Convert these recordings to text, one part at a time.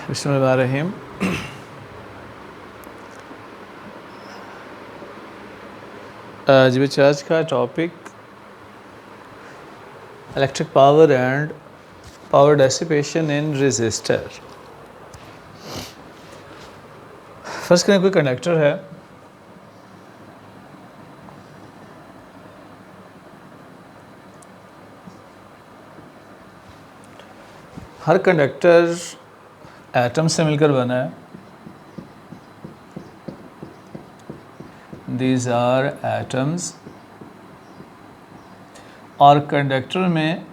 बिस्मिल्लाहिर्रहमानिर्रहीम। आज का topic electric power and power dissipation in resistor. First करें कोई कंडक्टर है, हर कंडक्टर एटम से मिलकर बना है। These are atoms. और कंडक्टर में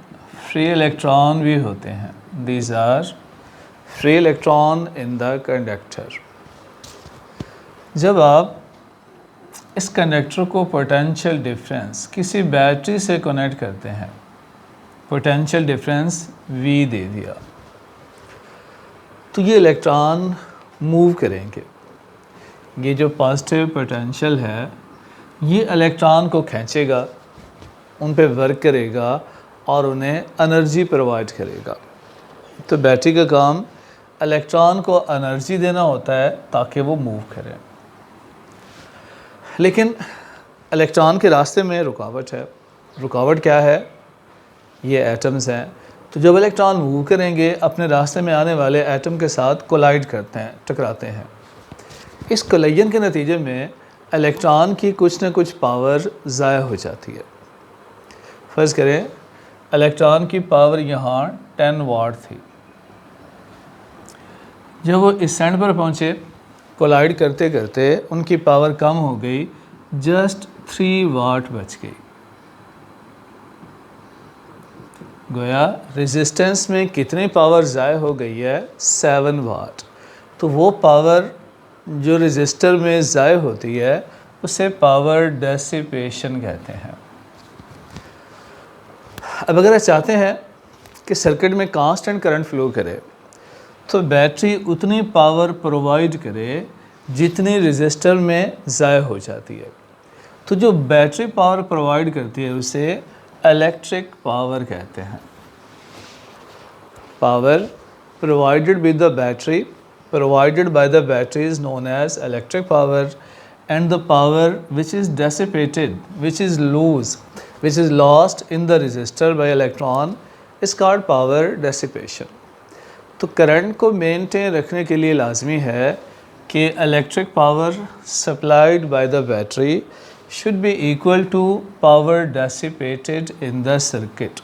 फ्री इलेक्ट्रॉन भी होते हैं। These are free electron in the conductor. जब आप इस कंडक्टर को पोटेंशियल डिफरेंस किसी बैटरी से कनेक्ट करते हैं, पोटेंशियल डिफरेंस V दे दिया, तो ये इलेक्ट्रॉन मूव करेंगे। ये जो पॉजिटिव पोटेंशियल है ये इलेक्ट्रॉन को खींचेगा, उन पे वर्क करेगा और उन्हें एनर्जी प्रोवाइड करेगा। तो बैटरी का काम इलेक्ट्रॉन को एनर्जी देना होता है ताकि वो मूव करें। लेकिन इलेक्ट्रॉन के रास्ते में रुकावट है। रुकावट क्या है? ये एटम्स हैं। तो जब इलेक्ट्रॉन मूव करेंगे अपने रास्ते में आने वाले एटम के साथ कोलाइड करते हैं, टकराते हैं। इस कोलाइजन के नतीजे में इलेक्ट्रॉन की कुछ ना कुछ पावर ज़ाया हो जाती है। फ़र्ज़ करें इलेक्ट्रॉन की पावर यहाँ 10 वाट थी। जब वो इस एंड पर पहुँचे, कोलाइड करते करते उनकी पावर कम हो गई, जस्ट 3 वाट बच गई। गोया रेजिस्टेंस में कितनी पावर ज़ाया हो गई है? 7 वाट। तो वो पावर जो रेजिस्टर में ज़ाया होती है उसे पावर डेसिपेशन कहते हैं। अब अगर आप चाहते हैं कि सर्किट में कांस्टेंट करंट फ्लो करे तो बैटरी उतनी पावर प्रोवाइड करे जितनी रेजिस्टर में ज़ाया हो जाती है। तो जो बैटरी पावर प्रोवाइड करती है उसे इलेक्ट्रिक पावर कहते हैं। Power provided with the battery, provided by the battery is known as electric power, and the power which is dissipated, which is lost in the resistor by electron is called power dissipation. तो current को maintain रखने के लिए लाजमी है कि electric power supplied by the battery should be equal to power dissipated in the circuit.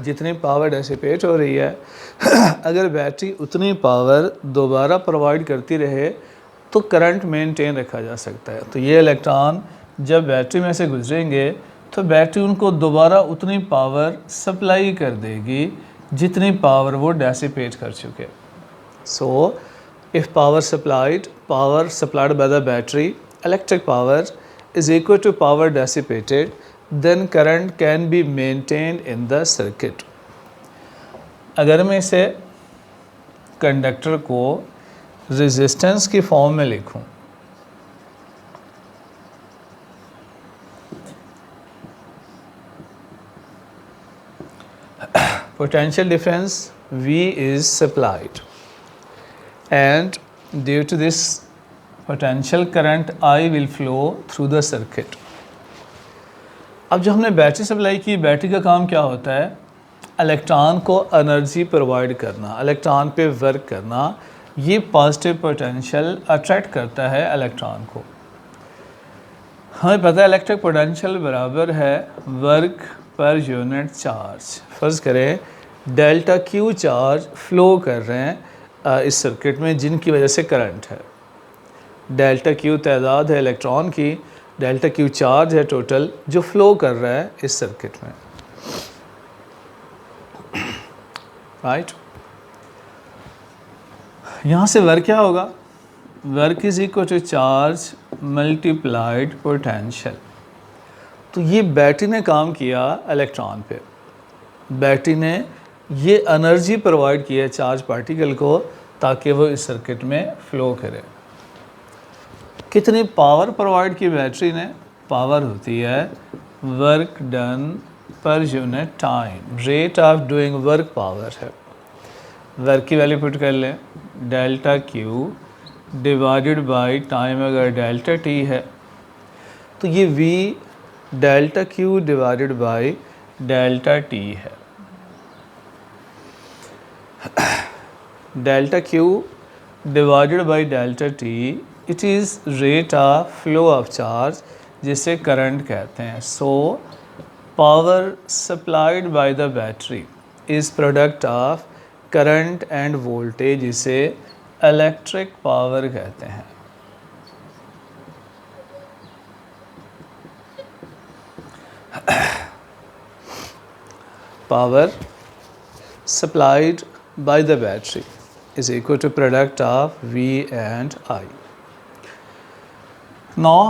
जितनी power dissipate हो रही है अगर बैटरी उतनी पावर दोबारा प्रोवाइड करती रहे तो करंट मेंटेन रखा जा सकता है। तो ये इलेक्ट्रॉन जब बैटरी में से गुजरेंगे तो बैटरी उनको दोबारा उतनी पावर सप्लाई कर देगी जितनी पावर वो डेसिपेट कर चुके। So if power supplied by the battery, electric power is equal to power dissipated, then current can be maintained in the circuit. अगर मैं इसे कंडक्टर को रेजिस्टेंस की फॉर्म में लिखूं, potential difference V is supplied and due to this potential current I will flow through the circuit. अब जो हमने बैटरी सप्लाई की, बैटरी का काम क्या होता है? इलेक्ट्रॉन को एनर्जी प्रोवाइड करना, इलेक्ट्रॉन पे वर्क करना। ये पॉजिटिव पोटेंशियल अट्रैक्ट करता है इलेक्ट्रॉन को। हमें पता है इलेक्ट्रिक पोटेंशियल बराबर है वर्क पर यूनिट चार्ज। फ़र्ज़ करें डेल्टा Q चार्ज फ्लो कर रहे हैं इस सर्किट में जिनकी वजह से करंट है। डेल्टा Q तादाद है इलेक्ट्रॉन की, डेल्टा Q चार्ज है टोटल जो फ्लो कर रहा है इस सर्किट में, राइट। यहाँ से वर्क क्या होगा? Work is equal to charge multiplied potential. तो ये बैटरी ने काम किया इलेक्ट्रॉन पे, बैटरी ने ये एनर्जी प्रोवाइड की है चार्ज पार्टिकल को ताकि वो इस सर्किट में फ्लो करे। कितनी पावर प्रोवाइड की बैटरी ने? पावर होती है work done per unit time, rate of doing work power है। वर्क की वैल्यू पुट कर लें, delta Q divided by time अगर डेल्टा टी है तो ये v delta Q divided by delta T है। Delta Q divided by delta T it is rate of flow of charge जिसे करंट कहते हैं। So power supplied by the battery is product of current end voltage जिसे electric power कहते हैं। Power supplied by the battery is equal to product of V and I. Now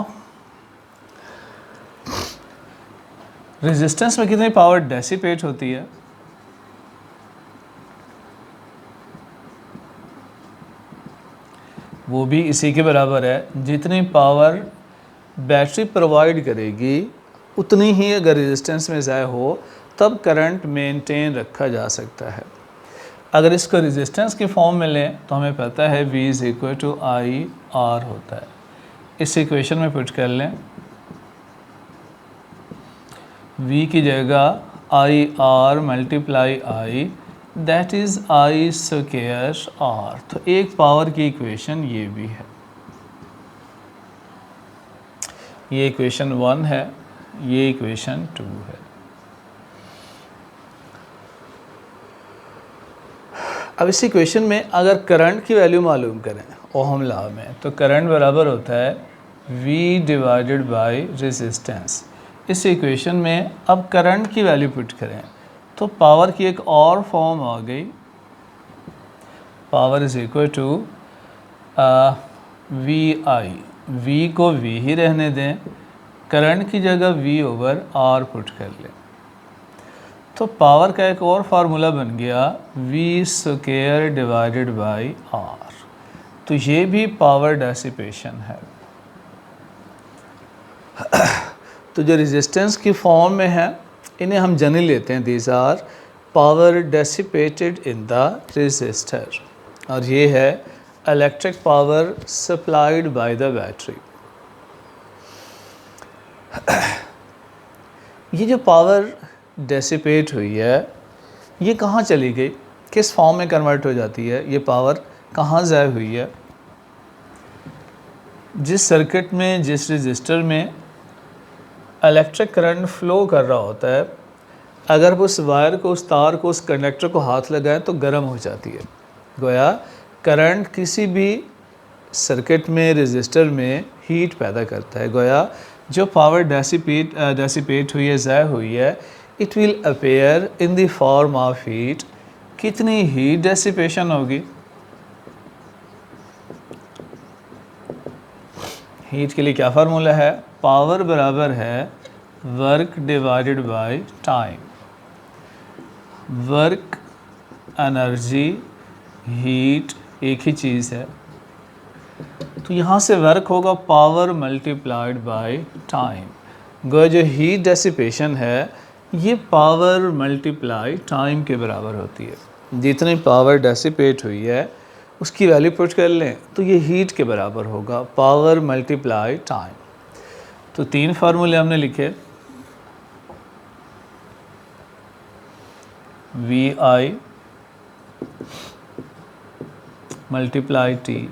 resistance में कितनी power dissipate होती है? वो भी इसी के बराबर है। जितनी पावर बैटरी प्रोवाइड करेगी उतनी ही अगर रेजिस्टेंस में ज़ाया हो तब करंट मेंटेन रखा जा सकता है। अगर इसको रेजिस्टेंस की फॉर्म में लें तो हमें पता है V is equal to I R होता है। इस इक्वेशन में पुट कर लें, V की जगह I R multiply I that is I square R. तो एक पावर की इक्वेशन ये भी है। ये इक्वेशन 1 है, ये इक्वेशन 2 है। अब इस इक्वेशन में अगर करंट की वैल्यू मालूम करें ओहम लॉ में तो करंट बराबर होता है V डिवाइडेड बाय रेजिस्टेंस। इस इक्वेशन में अब करंट की वैल्यू पुट करें तो पावर की एक और फॉर्म आ गई, power is equal to V I. V को V ही रहने दें, करंट की जगह V ओवर R पुट कर लें तो पावर का एक और फार्मूला बन गया V square divided by R। तो ये भी पावर डेसिपेशन है। तो जो रेजिस्टेंस की फॉर्म में है इन्हें हम जनरली लेते हैं, these are power dissipated in the resistor, और ये है electric power supplied by the battery. ये जो पावर डेसिपेट हुई है ये कहाँ चली गई, किस फॉर्म में कन्वर्ट हो जाती है, ये पावर कहाँ ज़ाय हुई है? जिस सर्किट में, जिस रजिस्टर में इलेक्ट्रिक करंट फ्लो कर रहा होता है, अगर वो उस वायर को, उस तार को, उस कंडक्टर को हाथ लगाए तो गर्म हो जाती है। गोया करंट किसी भी सर्किट में, रजिस्टर में हीट पैदा करता है। गोया जो पावर डेसिपेट हुई है, ज़ाय हुई है, it will appear in the form of heat. कितनी हीट डेसिपेशन होगी? हीट के लिए क्या फार्मूला है? पावर बराबर है work divided by time. Work, energy, heat एक ही चीज़ है, तो यहाँ से वर्क होगा पावर मल्टीप्लाइड बाय टाइम। गोया जो हीट डेसिपेशन है ये पावर मल्टीप्लाई टाइम के बराबर होती है। जितनी पावर डेसिपेट हुई है उसकी वैल्यू पुट कर लें तो ये हीट के बराबर होगा, पावर मल्टीप्लाई टाइम। तो 3 फार्मूले हमने लिखे, V I multiply T,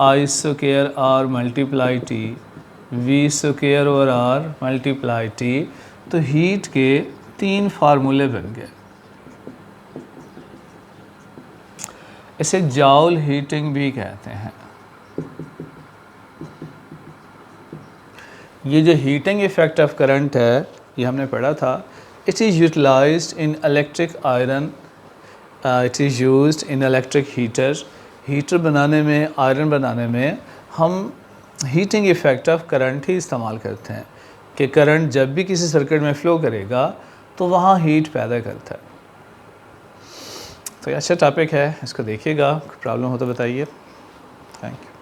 I square R multiply T, V square over R multiply T. तो हीट के 3 फार्मूले बन गए। इसे जाउल हीटिंग भी कहते हैं। ये जो हीटिंग इफेक्ट ऑफ करंट है ये हमने पढ़ा था। It is utilized in electric iron, it is used in electric heater. Heater बनाने में, आयरन बनाने में हम हीटिंग इफेक्ट ऑफ करंट ही इस्तेमाल करते हैं कि करंट जब भी किसी सर्किट में फ़्लो करेगा तो वहाँ हीट पैदा करता है। तो ये अच्छा टॉपिक है, इसको देखिएगा, प्रॉब्लम हो तो बताइए। Thank you.